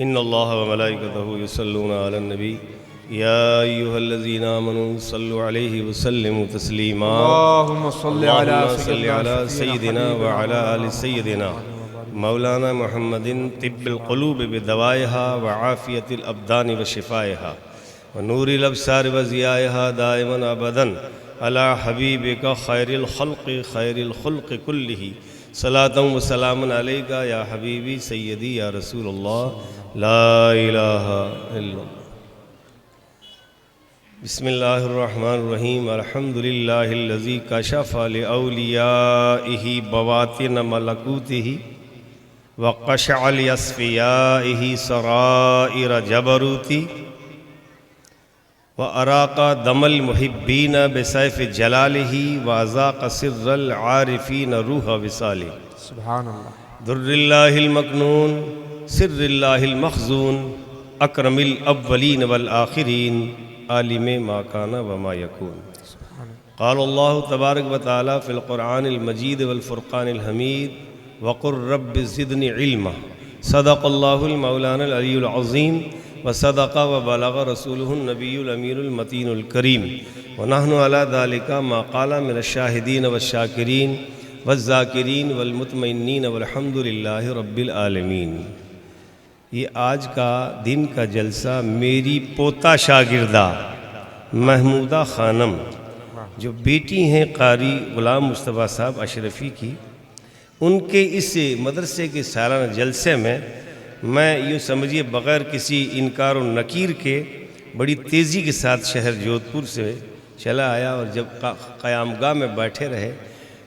ان اللہ وملائکتہ یصلون علی النبی یا ایھا الذین آمنوا صلوا علیہ وسلموا تسلیما اللہم صل اللہم علی صل علی سیدنا وعلی آل سیدنا مولانا محمد طب القلوب بدوائها وعافیت الابدان وشفائها ونور الابصار وضیائها دائما ابدا علی حبیبک خیر الخلق کلہ صلاۃ و سلام علیکہ یا حبیبی سیدی یا رسول اللہ لا الہ الا اللہ۔ بسم اللہ الرحمن الرحیم الحمدللہ الذی کشف لأولیائہ بواطن ملکوتہ وقشع لأصفیائہ سرائر جبروتہ وأراق دم المحبین بسیف جلالہ وأذاق سر العارفین روح وصالہ۔ سبحان اللہ۔ در اللہ المکنون سر اللہ المخزون اکرم الاولین والآخرین عالم ما کان وما یکون۔ قال اللہ تبارک و تعالی فی القرآن المجید والفرقان الحمید وقل رب زدنی علما۔ صدق اللہ المولانا العلی العظیم وصدق وبلغ رسولہ النبی الامیر المتین الکریم ونحن علی ذلک ما قال من الشاہدین والشاکرین والذاکرین والمطمئنین والحمد للہ رب العالمین۔ یہ آج کا دن کا جلسہ میری پوتا شاگردہ محمودہ خانم جو بیٹی ہیں قاری غلام مصطفیٰ صاحب اشرفی کی، ان کے اس مدرسے کے سالانہ جلسے میں یوں سمجھیے بغیر کسی انکار و نکیر کے بڑی تیزی کے ساتھ شہر جودھپور سے چلا آیا، اور جب قیام گاہ میں بیٹھے رہے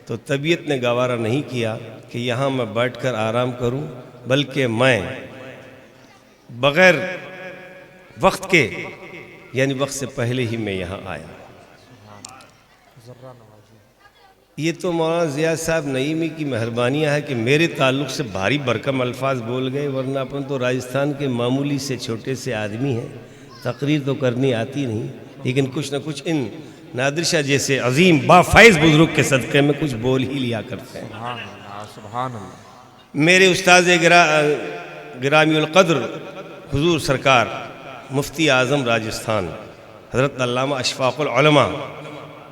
تو طبیعت نے گوارا نہیں کیا کہ یہاں میں بیٹھ کر آرام کروں، بلکہ میں بغیر وقت کے یعنی وقت سے پہلے ہی میں یہاں آیا۔ یہ تو مولانا ضیاء صاحب نعیمی کی مہربانیاں ہے کہ میرے تعلق سے بھاری بھرکم الفاظ بول گئے، ورنہ اپن تو راجستھان کے معمولی سے چھوٹے سے آدمی ہیں، تقریر تو کرنی آتی نہیں، لیکن کچھ نہ کچھ ان نادر شاہ جیسے عظیم بافائز بزرگ کے صدقے میں کچھ بول ہی لیا کرتے ہیں۔ سبحان اللہ۔ میرے استاذ گرامی القدر حضور سرکار مفتی اعظم راجستھان حضرت علامہ اشفاق العلماء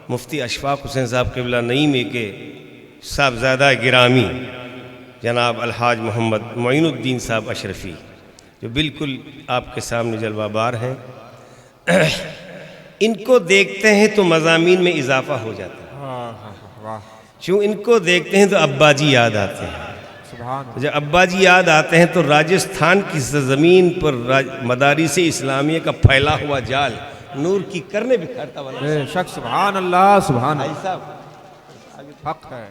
مفتی اشفاق حسین صاحب قبلہ نعیمی کے صاحبزادہ گرامی جناب الحاج محمد معین الدین صاحب اشرفی، جو بالکل آپ کے سامنے جلوہ بار ہیں، ان کو دیکھتے ہیں تو مضامین میں اضافہ ہو جاتا ہے۔ چوں ان کو دیکھتے ہیں تو ابا جی یاد آتے ہیں، جب ابا جی یاد آتے ہیں تو راجستھان کی زمین پر مدارس اسلامیہ کا پھیلا ہوا جال نور کی کرنے بکھارتا والا بے شک۔ سبحان اللہ سبحان اللہ، حق ہے۔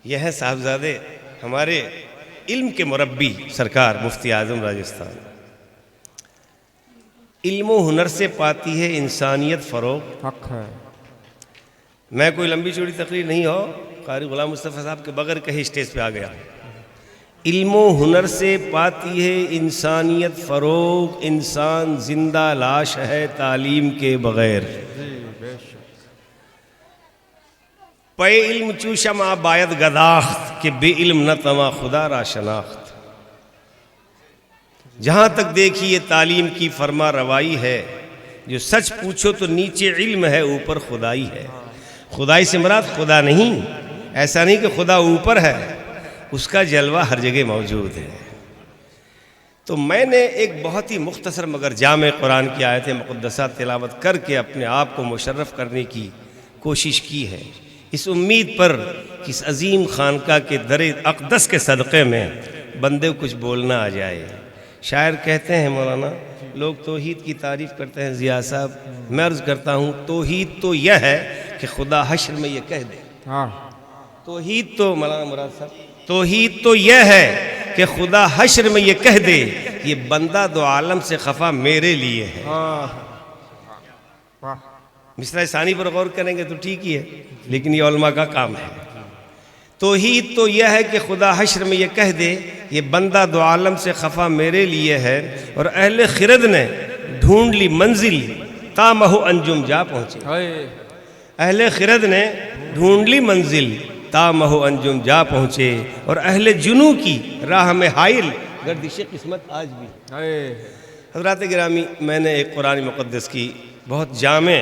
یہ ہیں صاحبزادے ہمارے علم کے مربی سرکار مفتی اعظم راجستھان۔ علم و ہنر سے پاتی ہے انسانیت فروغ۔ حق ہے۔ میں کوئی لمبی چوڑی تقریر نہیں ہو، قاری غلام مصطفیٰ صاحب کے بغیر کہیں اسٹیج پہ آ گیا۔ علم و ہنر سے پاتی ہے انسانیت فروغ، انسان زندہ لاش ہے تعلیم کے بغیر۔ پے علم چوشما باید گداخت کہ بے علم نہ تما خدا را شناخت۔ جہاں تک دیکھیے تعلیم کی فرما روائی ہے، جو سچ پوچھو تو نیچے علم ہے اوپر خدائی ہے۔ خدائی سے مراد خدا نہیں، ایسا نہیں کہ خدا اوپر ہے، اس کا جلوہ ہر جگہ موجود ہے۔ تو میں نے ایک بہت ہی مختصر مگر جامع قرآن کی آیت مقدسہ تلاوت کر کے اپنے آپ کو مشرف کرنے کی کوشش کی ہے، اس امید پر کہ اس عظیم خانقاہ کے در اقدس کے صدقے میں بندے کو کچھ بولنا آ جائے۔ شاعر کہتے ہیں مولانا، لوگ توحید کی تعریف کرتے ہیں ضیاء صاحب، میں عرض کرتا ہوں توحید تو یہ ہے کہ خدا حشر میں یہ کہہ دے۔ توحید تو مولانا مراد صاحب، توحید تو یہ ہے کہ خدا حشر میں یہ کہہ دے یہ بندہ دو عالم سے خفا میرے لیے ہے۔ مصرع ثانی پر غور کریں گے تو ٹھیک ہی ہے، لیکن یہ علماء کا کام ہے۔ توحید تو یہ ہے کہ خدا حشر میں یہ کہہ دے یہ بندہ دو عالم سے خفا میرے لیے ہے، اور اہل خرد نے ڈھونڈ لی منزل تا مہو انجم جا پہنچے۔ اہل خرد نے ڈھونڈ لی منزل تامہ انجم جا پہنچے، اور اہل جنوں کی راہ میں حائل گردش قسمت آج بھی۔ حضرات گرامی، میں نے ایک قرآن مقدس کی بہت جامع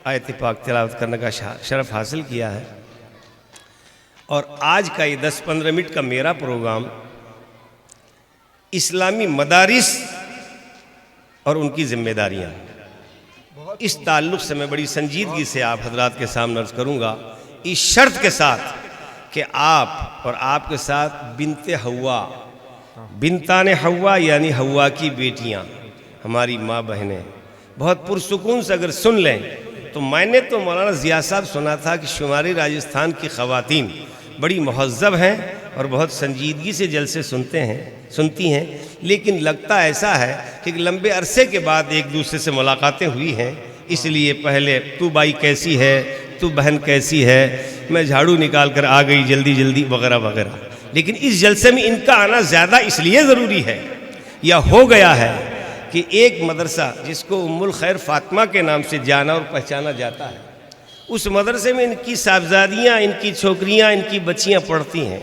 آیت پاک تلاوت کرنے کا شرف حاصل کیا ہے، اور آج کا یہ 10-15 منٹ کا میرا پروگرام اسلامی مدارس اور ان کی ذمہ داریاں، اس تعلق سے میں بڑی سنجیدگی سے آپ حضرات کے سامنے عرض کروں گا، اس شرط کے ساتھ کہ آپ اور آپ کے ساتھ بنت حوا، بنتان حوا یعنی حوا کی بیٹیاں، ہماری ماں بہنیں بہت پرسکون سے اگر سن لیں تو میں نے تو مولانا ضیاء صاحب سنا تھا کہ شمالی راجستھان کی خواتین بڑی مہذب ہیں اور بہت سنجیدگی سے جلسے سنتی ہیں، لیکن لگتا ایسا ہے کہ لمبے عرصے کے بعد ایک دوسرے سے ملاقاتیں ہوئی ہیں، اس لیے پہلے تو بھائی کیسی ہے، تو بہن کیسی ہے، میں جھاڑو نکال کر آ گئی جلدی جلدی وغیرہ وغیرہ، لیکن اس جلسے میں ان کا آنا زیادہ اس لیے ضروری ہے یا ہو گیا ہے کہ ایک مدرسہ جس کو ام الخیر فاطمہ کے نام سے جانا اور پہچانا جاتا ہے، اس مدرسے میں ان کی صاحبزادیاں، ان کی چھوکریاں، ان کی بچیاں پڑھتی ہیں،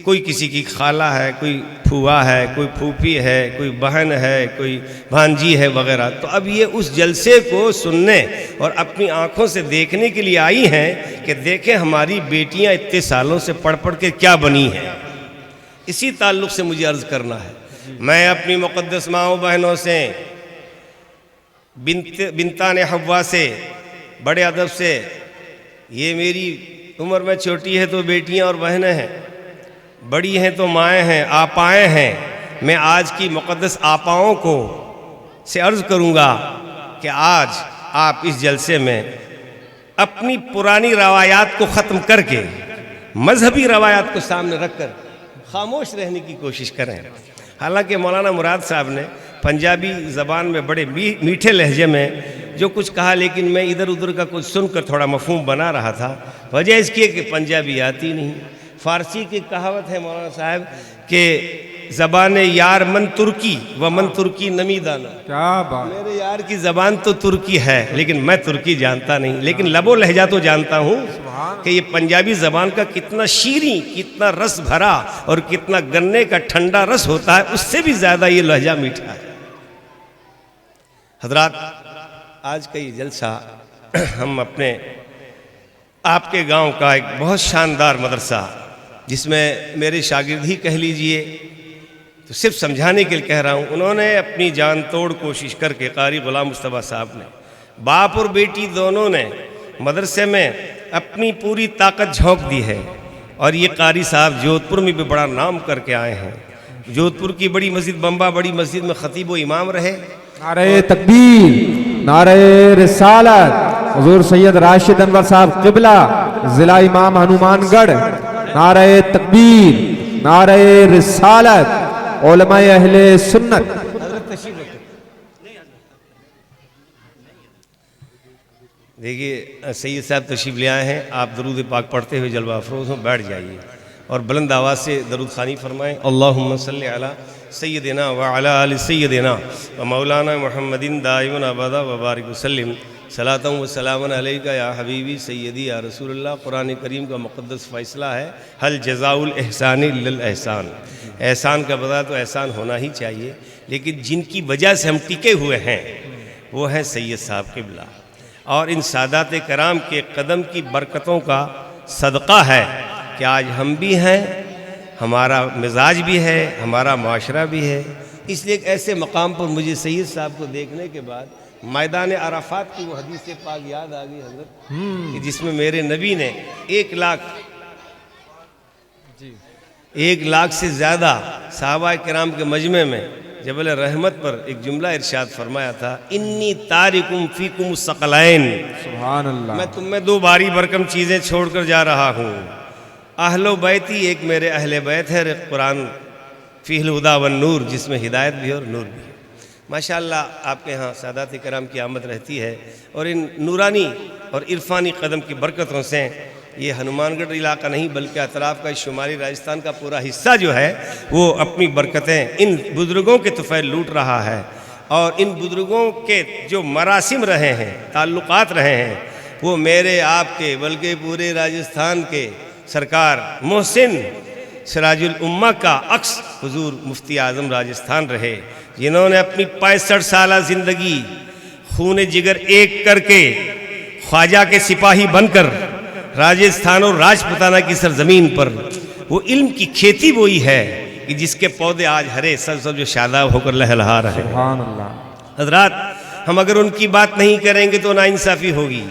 کوئی کسی کی خالہ ہے، کوئی پھووا ہے، کوئی پھوپھی ہے، کوئی بہن ہے، کوئی بھانجی ہے وغیرہ، تو اب یہ اس جلسے کو سننے اور اپنی آنکھوں سے دیکھنے کے لیے آئی ہیں کہ دیکھیں ہماری بیٹیاں اتنے سالوں سے پڑھ پڑھ کے کیا بنی ہیں۔ اسی تعلق سے مجھے عرض کرنا ہے، میں اپنی مقدس ماؤں بہنوں سے، بنتان حوا سے بڑے ادب سے، یہ میری عمر میں چھوٹی ہے تو بیٹیاں اور بہنیں ہیں، بڑی ہیں تو مائیں ہیں، آپائیں ہیں، میں آج کی مقدس آپاؤں کو سے عرض کروں گا کہ آج آپ اس جلسے میں اپنی پرانی روایات کو ختم کر کے مذہبی روایات کو سامنے رکھ کر خاموش رہنے کی کوشش کریں۔ حالانکہ مولانا مراد صاحب نے پنجابی زبان میں بڑے میٹھے لہجے میں جو کچھ کہا، لیکن میں ادھر ادھر کا کچھ سن کر تھوڑا مفہوم بنا رہا تھا، وجہ اس کی ہے کہ پنجابی آتی نہیں۔ فارسی کی کہاوت ہے مولانا صاحب کہ زبان یار من ترکی و من ترکی نمی دانا، کیا بات، میرے یار کی زبان تو ترکی ہے لیکن میں ترکی جانتا نہیں، لیکن لب و لہجہ تو جانتا ہوں کہ یہ پنجابی زبان کا کتنا شیریں، کتنا رس بھرا اور کتنا گنے کا ٹھنڈا رس ہوتا ہے، اس سے بھی زیادہ یہ لہجہ میٹھا ہے۔ حضرات، آج کا یہ جلسہ ہم اپنے آپ کے گاؤں کا ایک بہت شاندار مدرسہ، جس میں میرے شاگرد ہی کہہ لیجئے، تو صرف سمجھانے کے لیے کہہ رہا ہوں، انہوں نے اپنی جان توڑ کوشش کر کے، قاری غلام مصطفیٰ صاحب نے، باپ اور بیٹی دونوں نے مدرسے میں اپنی پوری طاقت جھونک دی ہے، اور یہ قاری صاحب جودھپور میں بھی بڑا نام کر کے آئے ہیں، جودھپور کی بڑی مسجد بمبا بڑی مسجد میں خطیب و امام رہے۔ نعرہ تکبیر، نعرہ رسالت، حضور سید راشد انور صاحب قبلہ، ضلع امام ہنومان گڑھ، نعرہ تکبیر، نعرہ رسالت، علماء اہل سنت۔ دیکھیے سید صاحب تشریف لے آئے ہیں، آپ درود پاک پڑھتے ہوئے جلوہ افروز ہوں، بیٹھ جائیے اور بلند آواز سے درود خوانی فرمائیں۔ اللہم صلی علی سیدنا وعلی آل سیدنا و مولانا محمد دائم ابدا وبارک وسلم، صلاۃ و سلام علیکہ یا حبیبی سیدی یا رسول اللہ۔ قرآن کریم کا مقدس فیصلہ ہے، حل جزاء الاحسان الا الاحسان، احسان کا بدلہ تو احسان ہونا ہی چاہیے، لیکن جن کی وجہ سے ہم ٹکے ہوئے ہیں وہ ہیں سید صاحب قبلہ، اور ان سادات کرام کے قدم کی برکتوں کا صدقہ ہے کہ آج ہم بھی ہیں، ہمارا مزاج بھی ہے، ہمارا معاشرہ بھی ہے۔ اس لیے ایک ایسے مقام پر مجھے سید صاحب کو دیکھنے کے بعد میدان عرفات کی وہ حدیث پاک یاد آ گئی حضرت، کہ جس میں میرے نبی نے 1,00,000 سے زیادہ صحابہ کرام کے مجمع میں جبل رحمت پر ایک جملہ ارشاد فرمایا تھا، انی تارکم فیکم الثقلین، سبحان اللہ، میں تم میں دو بھاری بھرکم چیزیں چھوڑ کر جا رہا ہوں، اہل و بیتی، ایک میرے اہل بیت ہے، قرآن فیہ الہدی والنور، جس میں ہدایت بھی ہے اور نور بھی ہے۔ ماشاءاللہ آپ کے ہاں سادات کرام کی آمد رہتی ہے، اور ان نورانی اور عرفانی قدم کی برکتوں سے یہ ہنومان گڑھ علاقہ نہیں بلکہ اطراف کا شمالی راجستھان کا پورا حصہ جو ہے وہ اپنی برکتیں ان بزرگوں کے طفیل لوٹ رہا ہے، اور ان بزرگوں کے جو مراسم رہے ہیں، تعلقات رہے ہیں، وہ میرے آپ کے بلکہ پورے راجستھان کے سرکار محسن سراج الامہ کا عکس حضور مفتی اعظم راجستھان رہے، جنہوں نے اپنی 65 سالہ زندگی خون جگر ایک کر کے خواجہ کے سپاہی بن کر راجستھان اور راجپوتانہ کی سرزمین پر وہ علم کی کھیتی بوئی ہے کہ جس کے پودے آج ہرے سبز و شاداب ہو کر لہلہا رہے ہیں۔ سبحان اللہ۔ حضرات، ہم اگر ان کی بات نہیں کریں گے تو ناانصافی ہوگی،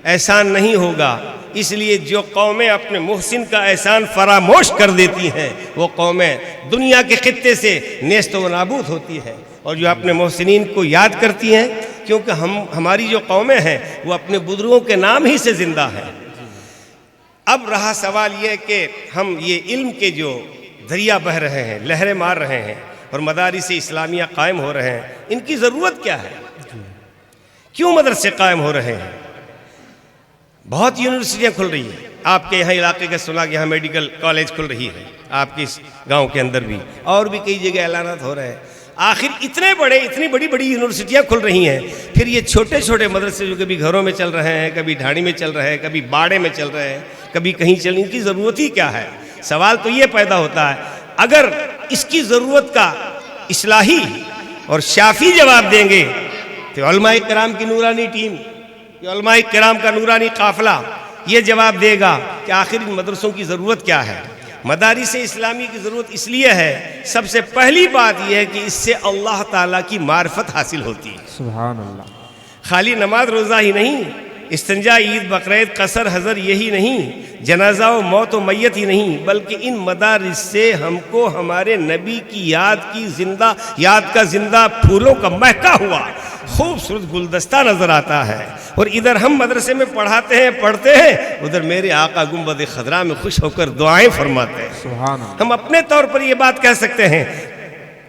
احسان نہیں ہوگا۔ اس لیے جو قومیں اپنے محسن کا احسان فراموش کر دیتی ہیں وہ قومیں دنیا کے خطے سے نیست و نابود ہوتی ہیں، اور جو اپنے محسنین کو یاد کرتی ہیں، کیونکہ ہماری جو قومیں ہیں وہ اپنے بزرگوں کے نام ہی سے زندہ ہیں۔ اب رہا سوال یہ کہ ہم یہ علم کے جو دریا بہ رہے ہیں، لہریں مار رہے ہیں اور مدارس اسلامیہ قائم ہو رہے ہیں، ان کی ضرورت کیا ہے؟ کیوں مدرسے قائم ہو رہے ہیں؟ بہت یونیورسٹیاں کھل رہی ہیں، آپ کے یہاں علاقے کا سنا کہ یہاں میڈیکل کالج کھل رہی ہے، آپ کے اس گاؤں کے اندر بھی، اور بھی کئی جگہ اعلانات ہو رہے ہیں۔ آخر اتنی بڑی یونیورسٹیاں کھل رہی ہیں، پھر یہ چھوٹے چھوٹے مدرسے جو کبھی گھروں میں چل رہے ہیں، کبھی ڈھاڑی میں چل رہے ہیں، کبھی باڑے میں چل رہے ہیں، کبھی کہیں چل، ان کی ضرورت ہی کیا ہے؟ سوال تو یہ پیدا ہوتا ہے، اگر اس کی ضرورت کا اصلاحی اور شافی جواب دیں گے تو علماء کرام کی نورانی ٹیم، علماء کرام کا نورانی قافلہ یہ جواب دے گا کہ آخر ان مدرسوں کی ضرورت کیا ہے۔ مدارس اسلامی کی ضرورت اس لیے ہے، سب سے پہلی بات یہ ہے کہ اس سے اللہ تعالیٰ کی معرفت حاصل ہوتی ہے۔ سبحان اللہ۔ خالی نماز روزہ ہی نہیں، استنجا، عید، بقرعید، قصر، حضر یہی نہیں، جنازہ و موت و میت ہی نہیں، بلکہ ان مدارس سے ہم کو ہمارے نبی کی یاد کا زندہ پھولوں کا مہکا ہوا خوبصورت گلدستہ نظر آتا ہے، اور ادھر ہم مدرسے میں پڑھتے ہیں، ادھر میرے آقا گنبد خضرا میں خوش ہو کر دعائیں فرماتے ہیں۔ سبحان اللہ۔ ہم اپنے طور پر یہ بات کہہ سکتے ہیں،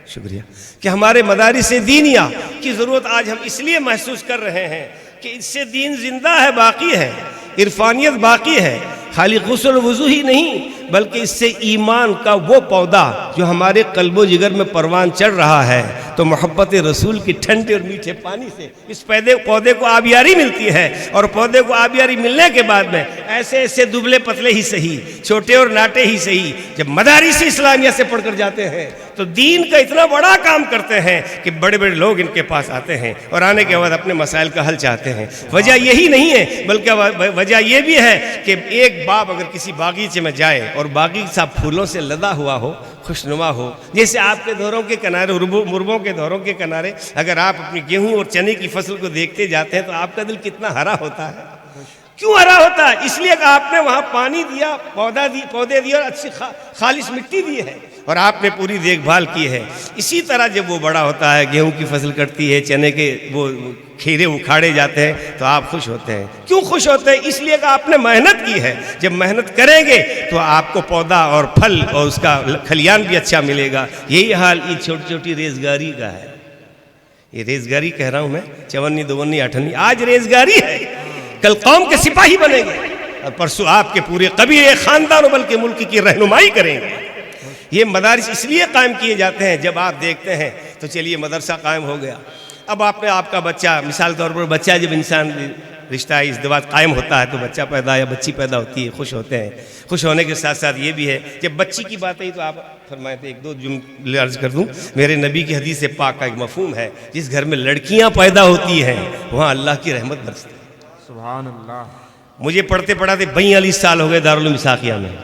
شکریہ، کہ ہمارے مدارس دینیہ کی ضرورت آج ہم اس لیے محسوس کر رہے ہیں کہ اس سے دین زندہ ہے، باقی ہے، عرفانیت باقی ہے، خالی غسل و وضو ہی نہیں، بلکہ اس سے ایمان کا وہ پودا جو ہمارے قلب و جگر میں پروان چڑھ رہا ہے، تو محبت رسول کی ٹھنڈے اور میٹھے پانی سے اس پودے کو آبیاری ملتی ہے، اور پودے کو آبیاری ملنے کے بعد میں ایسے دبلے پتلے ہی صحیح، چھوٹے اور ناٹے ہی صحیح، جب مدارس اسلامیہ سے پڑھ کر جاتے ہیں تو دین کا اتنا بڑا کام کرتے ہیں کہ بڑے بڑے لوگ ان کے پاس آتے ہیں اور آنے کے بعد اپنے مسائل کا حل چاہتے ہیں۔ وجہ یہی نہیں ہے، بلکہ وجہ یہ بھی ہے کہ ایک باغ اگر کسی باغیچے میں جائے اور باغیچہ پھولوں سے لدا ہوا ہو، خوشنما ہو، جیسے آپ کے دوروں کے کنارے، مربوں کے دوروں کے کنارے اگر آپ اپنی گیہوں اور چنے کی فصل کو دیکھتے جاتے ہیں تو آپ کا دل کتنا ہرا ہوتا ہے۔ کیوں ہرا ہوتا ہے؟ اس لیے کہ آپ نے وہاں پانی دیا، پودے دیے اور اچھی خالص مٹی دی ہے، اور آپ نے پوری دیکھ بھال کی ہے۔ اسی طرح جب وہ بڑا ہوتا ہے، گیہوں کی فصل کٹتی ہے، چنے کے وہ کھیرے اکھاڑے جاتے ہیں تو آپ خوش ہوتے ہیں۔ کیوں خوش ہوتے ہیں؟ اس لیے کہ آپ نے محنت کی ہے۔ جب محنت کریں گے تو آپ کو پودا اور پھل اور اس کا کھلیان بھی اچھا ملے گا۔ یہی حال یہ چھوٹی چھوٹی ریزگاری کا ہے۔ یہ ریزگاری کہہ رہا ہوں میں، 54 52 58، آج ریزگاری ہے، کل قوم کے سپاہی بنیں گے اور پرسوں آپ کے پورے قبیلے، خاندان و بلکہ ملک کی رہنمائی کریں گے۔ یہ مدارس اس لیے قائم کیے جاتے ہیں، جب آپ دیکھتے ہیں تو چلیے مدرسہ قائم ہو گیا، اب آپ کا بچہ، مثال طور پر بچہ، جب انسان رشتہ ازدواج قائم ہوتا ہے تو بچہ پیدا یا بچی پیدا ہوتی ہے، خوش ہوتے ہیں۔ خوش ہونے کے ساتھ ساتھ یہ بھی ہے، جب بچی کی بات آئی تو آپ فرمائے تھے، ایک دو جملے عرض کر دوں، میرے نبی کی حدیث پاک کا ایک مفہوم ہے، جس گھر میں لڑکیاں پیدا ہوتی ہیں وہاں اللہ کی رحمت برستی ہے۔ سبحان اللہ۔ مجھے پڑھتے 42 سال ہو گئے دارالعلوم اسحاقیہ میں،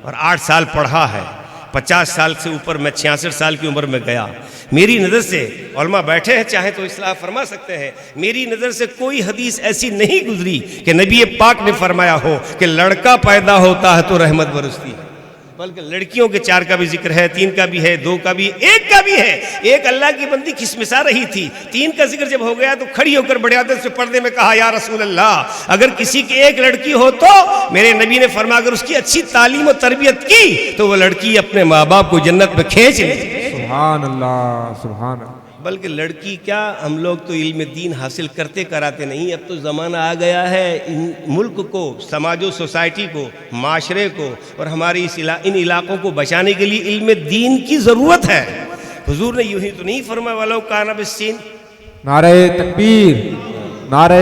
اور 8 سال پڑھا ہے، 50 سال سے اوپر میں 66 سال کی عمر میں گیا۔ میری نظر سے، علماء بیٹھے ہیں چاہیں تو اصلاح فرما سکتے ہیں، میری نظر سے کوئی حدیث ایسی نہیں گزری کہ نبی پاک نے فرمایا ہو کہ لڑکا پیدا ہوتا ہے تو رحمت برستی ہے، بلکہ لڑکیوں کے 4 کا بھی ذکر ہے، 3 کا بھی ہے، 2 کا بھی، 1 کا بھی ہے۔ ایک اللہ کی بندی کھسمسا رہی تھی، 3 کا ذکر جب ہو گیا تو کھڑی ہو کر بڑے ادب سے پردے میں کہا، یا رسول اللہ، اگر کسی کی 1 لڑکی ہو تو میرے نبی نے فرمایا اگر اس کی اچھی تعلیم و تربیت کی تو وہ لڑکی اپنے ماں باپ کو جنت میں کھینچ لے۔ سبحان اللہ، سبحان اللہ۔ بلکہ لڑکی کیا، ہم لوگ تو علم دین حاصل کرتے کراتے نہیں، اب تو زمانہ آ گیا ہے ملک کو، سماج و سوسائٹی کو، معاشرے کو اور ہمارے ان علاقوں کو بچانے کے لیے علم دین کی ضرورت ہے۔ حضور نے یوں ہی تو نہیں فرمایا وَلَوْ كَانَ بِالسِّينِ۔ نعرہ تکبیر، نعرہ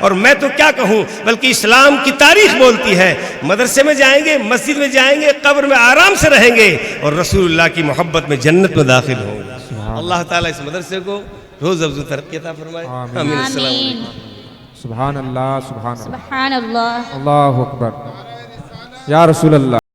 اور میں تو کیا کہوں بلکہ اسلام کی تاریخ بولتی ہے مدرسے میں جائیں گے, مسجد میں جائیں گے, قبر میں آرام سے رہیں گے اور رسول اللہ کی محبت میں جنت میں داخل ہوں گے. اللہ تعالیٰ اس مدرسے کو روز افزوں ترقی عطا فرمائے. آمین. السلام علیکم. سبحان اللہ, سبحان اللہ, سبحان اللہ. اللہ اکبر. یا رسول اللہ.